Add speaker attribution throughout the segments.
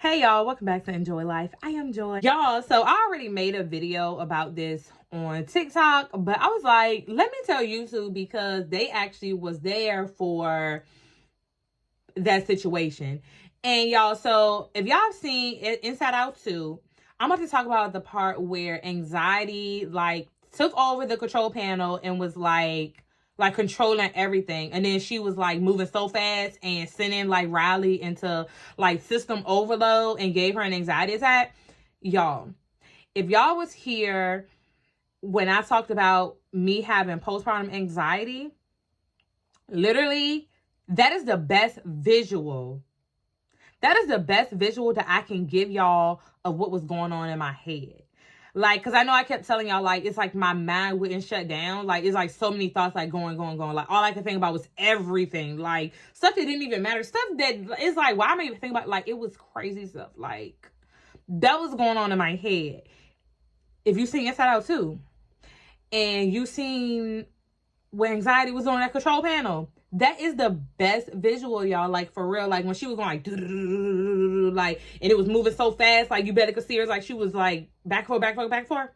Speaker 1: Hey y'all, welcome back to Enjoy Life. I am Joy. Y'all, so I already made a video about this on TikTok, but I was like, let me tell YouTube because they actually was there for that situation. And y'all, so if y'all have seen Inside Out 2, I'm about to talk about the part where anxiety took over the control panel and was like controlling everything. And then she was like moving so fast and sending like Riley into like system overload and gave her an anxiety attack. Y'all, if y'all was here when I talked about me having postpartum anxiety, literally, that is the best visual. That is the best visual that I can give y'all of what was going on in my head. Like, because I know I kept telling y'all, like, it's like my mind wouldn't shut down. Like, it's like so many thoughts, like, going. Like, all I could think about was everything. Like, stuff that didn't even matter. Stuff that, it's like, why am I even thinking about, like, it was crazy stuff. Like, that was going on in my head. If you seen Inside Out 2, and you seen where anxiety was on that control panel, that is the best visual, y'all. Like, for real. Like, when she was going like, like, and it was moving so fast, like, you better could see her, like, she was like back and forth.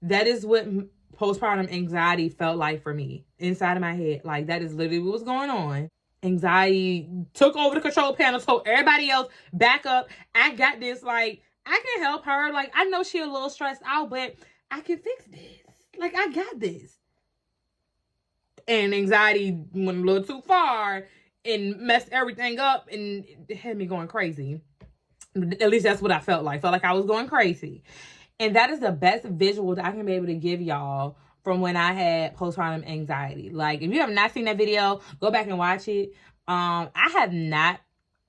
Speaker 1: That is what postpartum anxiety felt like for me inside of my head. Like, that is literally what was going on. Anxiety took over the control panel, told everybody else, back up. I got this. Like, I can help her. Like, I know she a little stressed out, but I can fix this. Like, I got this. And anxiety went a little too far and messed everything up and it had me going crazy. At least that's what I felt like. Felt like I was going crazy. And that is the best visual that I can be able to give y'all from when I had postpartum anxiety. Like, if you have not seen that video, go back and watch it. I have not.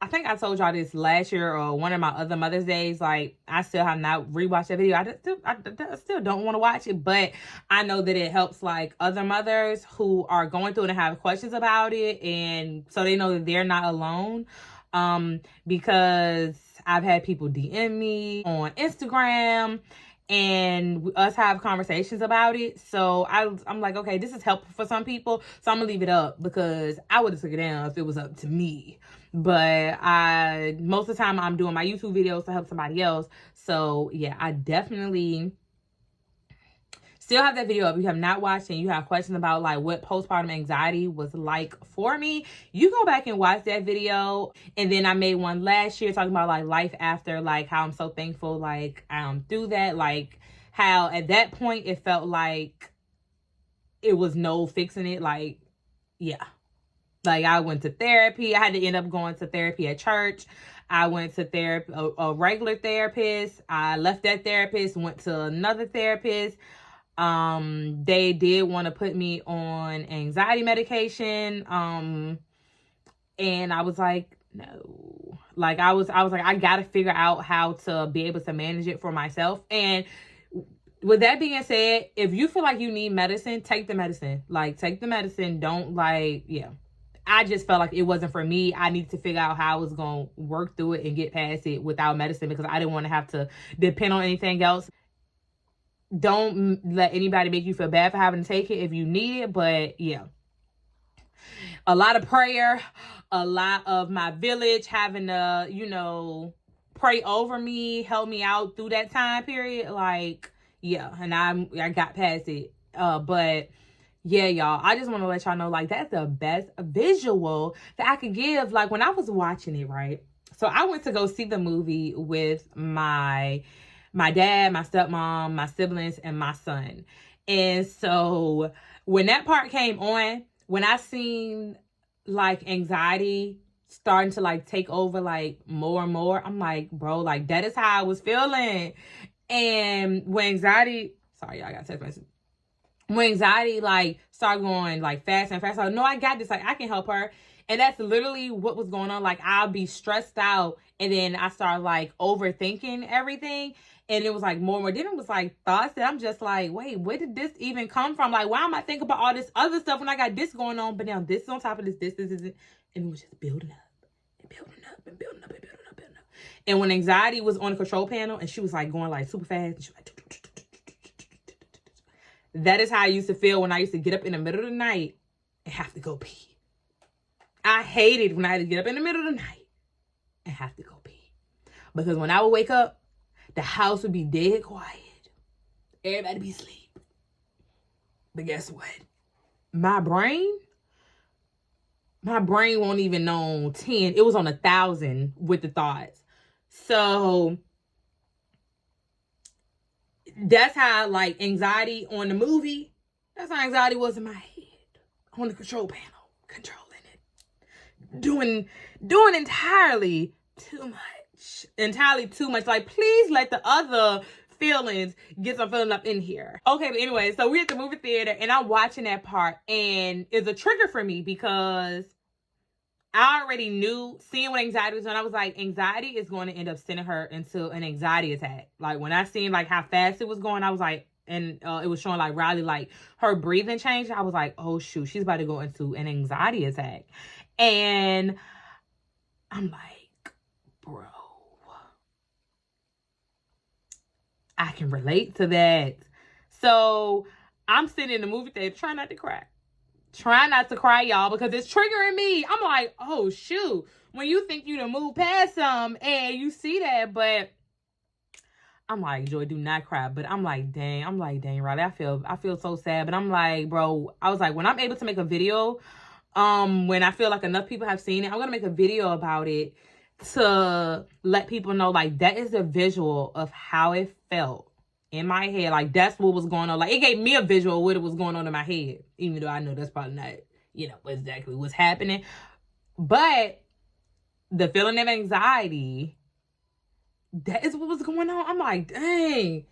Speaker 1: I think I told y'all this last year or one of my other Mother's Days. Like, I still have not rewatched that video. I still don't want to watch it, but I know that it helps like other mothers who are going through it and have questions about it, and so they know that they're not alone. Because I've had people DM me on Instagram and us have conversations about it. So I'm like, okay, this is helpful for some people, so I'm gonna leave it up because I would have took it down if it was up to me. But most of the time I'm doing my YouTube videos to help somebody else. So yeah, I definitely still have that video up. If you have not watched and you have questions about like what postpartum anxiety was like for me, you go back and watch that video. And then I made one last year talking about like life after, like how I'm so thankful like through that, like how at that point it felt like it was no fixing it. Like, yeah. Like, I went to therapy. I had to end up going to therapy at church. I went to therapy, a regular therapist. I left that therapist, went to another therapist. They did want to put me on anxiety medication. And I was like, no. Like, I was like, I gotta figure out how to be able to manage it for myself. And with that being said, if you feel like you need medicine, take the medicine. Like, take the medicine. Don't like, yeah. I just felt like it wasn't for me. I needed to figure out how I was going to work through it and get past it without medicine because I didn't want to have to depend on anything else. Don't let anybody make you feel bad for having to take it if you need it. But yeah, a lot of prayer, a lot of my village having to, pray over me, help me out through that time period. Like, yeah, and I got past it. But yeah, y'all, I just want to let y'all know, like, that's the best visual that I could give. Like, when I was watching it, right? So I went to go see the movie with my dad, my stepmom, my siblings, and my son. And so when that part came on, when I seen, like, anxiety starting to, like, take over, like, more and more, I'm like, bro, like, that is how I was feeling. And when anxiety, sorry, y'all, I got text message. When anxiety like started going like fast and fast, like, no, I got this. Like, I can help her. And that's literally what was going on. Like, I'll be stressed out and then I start like overthinking everything. And it was like more and more. Then it was like thoughts that I'm just like, wait, where did this even come from? Like, why am I thinking about all this other stuff when I got this going on? But now this is on top of this isn't. And it was just building up and building up and building up and building up and building up. And when anxiety was on the control panel and she was like going like super fast, and she was like, that is how I used to feel when I used to get up in the middle of the night and have to go pee. I hated when I had to get up in the middle of the night and have to go pee. Because when I would wake up, the house would be dead quiet. Everybody be asleep. But guess what? My brain won't even know 10. It was on 1,000 with the thoughts. So that's how, like, anxiety on the movie, that's how anxiety was in my head. On the control panel, controlling it. Doing entirely too much. Like, please let the other feelings get some feeling up in here. Okay, but anyway, so we're at the movie theater and I'm watching that part, and it's a trigger for me because I already knew, seeing what anxiety was doing, I was like, anxiety is going to end up sending her into an anxiety attack. Like, when I seen, like, how fast it was going, I was like, and it was showing, like, Riley, like, her breathing changed. I was like, oh, shoot, she's about to go into an anxiety attack. And I'm like, bro, I can relate to that. So I'm sitting in the movie theater trying not to cry. Trying not to cry, y'all, because it's triggering me. I'm like, oh, shoot. When you think you done move past some and you see that, but I'm like, Joy, do not cry. But I'm like, dang, Riley, I feel so sad. But I'm like, bro, I was like, when I'm able to make a video, when I feel like enough people have seen it, I'm gonna make a video about it to let people know, like, that is a visual of how it felt in my head. Like, that's what was going on. Like, it gave me a visual of what was going on in my head, even though I know that's probably not, exactly what's happening. But the feeling of anxiety, that is what was going on. I'm like, dang.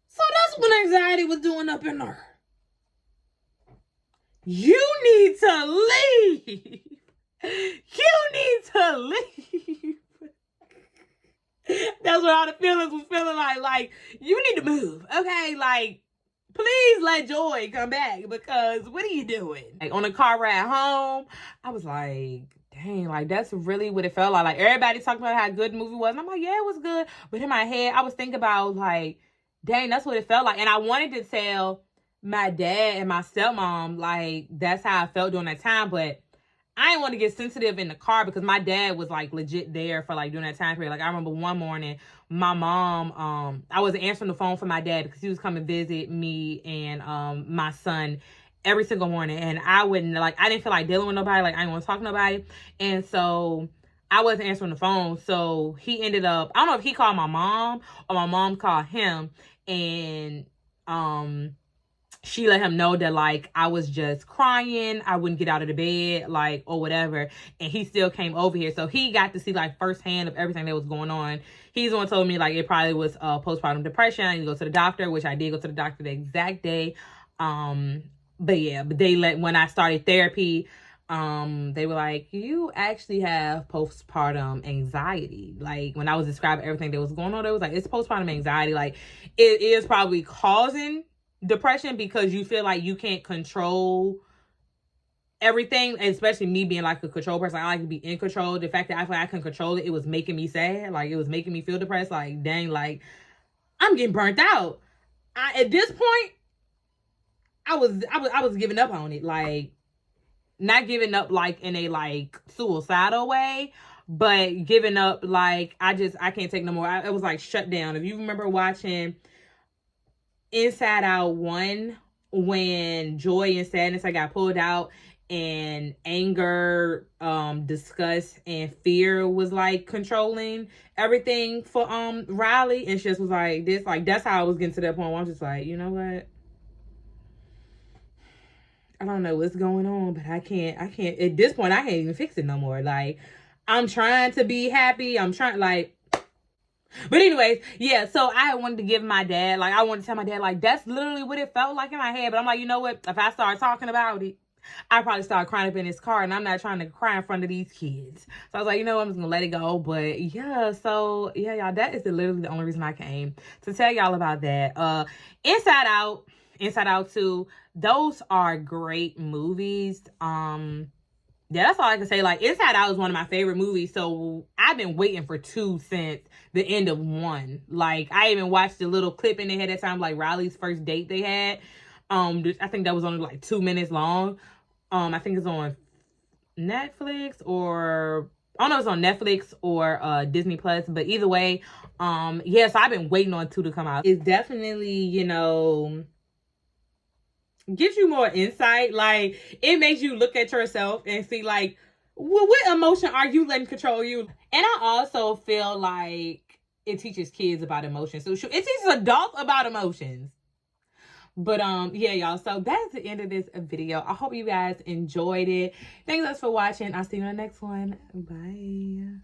Speaker 1: So that's what anxiety was doing up in her. You need to leave. You need to leave. That's what all the feelings was feeling like. Like, you need to move, okay? Like, please let Joy come back, because what are you doing? Like, on the car ride home, I was like, dang, like, that's really what it felt like. Like, everybody talking about how good the movie was. And I'm like, yeah, it was good. But in my head, I was thinking about, like, dang, that's what it felt like. And I wanted to tell my dad and my stepmom, like, that's how I felt during that time. But I didn't want to get sensitive in the car because my dad was, like, legit there for, like, during that time period. Like, I remember one morning, my mom, I wasn't answering the phone for my dad because he was coming to visit me and my son every single morning. And I didn't feel like dealing with nobody. Like, I didn't want to talk to nobody. And so I wasn't answering the phone. So he ended up, I don't know if he called my mom or my mom called him. And she let him know that, like, I was just crying. I wouldn't get out of the bed, like, or whatever. And he still came over here. So he got to see, like, firsthand of everything that was going on. He's the one told me, like, it probably was postpartum depression. I need to go to the doctor, which I did go to the doctor the exact day. But yeah, when I started therapy, they were like, you actually have postpartum anxiety. Like, when I was describing everything that was going on, they was like, it's postpartum anxiety. Like, it is probably causing depression because you feel like you can't control everything, especially me being, like, a control person. I like to be in control. The fact that I feel like I couldn't control it, it was making me sad. Like, it was making me feel depressed. Like, dang, like, I'm getting burnt out. At this point, I was giving up on it. Like, not giving up, like, in a, like, suicidal way, but giving up, like, I can't take no more. It was, like, shut down. If you remember watching Inside Out 1, when joy and sadness, I got pulled out, and anger, disgust, and fear was, like, controlling everything for Riley, and she just was like this. Like, that's how I was getting to that point where I'm just like, you know what? I don't know what's going on, but I can't, at this point, I can't even fix it no more. Like, I'm trying to be happy. I'm trying, like, but anyways, yeah, so I wanted to give my dad, like, I wanted to tell my dad, like, that's literally what it felt like in my head. But I'm like, you know what? If I start talking about it, I probably start crying up in his car, and I'm not trying to cry in front of these kids. So I was like, you know what? I'm just going to let it go. But yeah, so yeah, y'all, that is literally the only reason I came to tell y'all about that. Inside Out 2, those are great movies. Yeah, that's all I can say. Like, Inside Out is one of my favorite movies, so I've been waiting for 2 since the end of 1. Like, I even watched a little clip in they had that time, like, Riley's first date they had. I think that was only, like, 2 minutes long. I think it's on Netflix, or I don't know if it's on Netflix or Disney Plus, but either way, yeah, so I've been waiting on 2 to come out. It's definitely, you know, gives you more insight. Like, it makes you look at yourself and see, like, what emotion are you letting control you? And I also feel like it teaches kids about emotions. So it teaches adults about emotions. But yeah, y'all, so that's the end of this video. I hope you guys enjoyed it. Thanks for watching. I'll see you in the next one. Bye.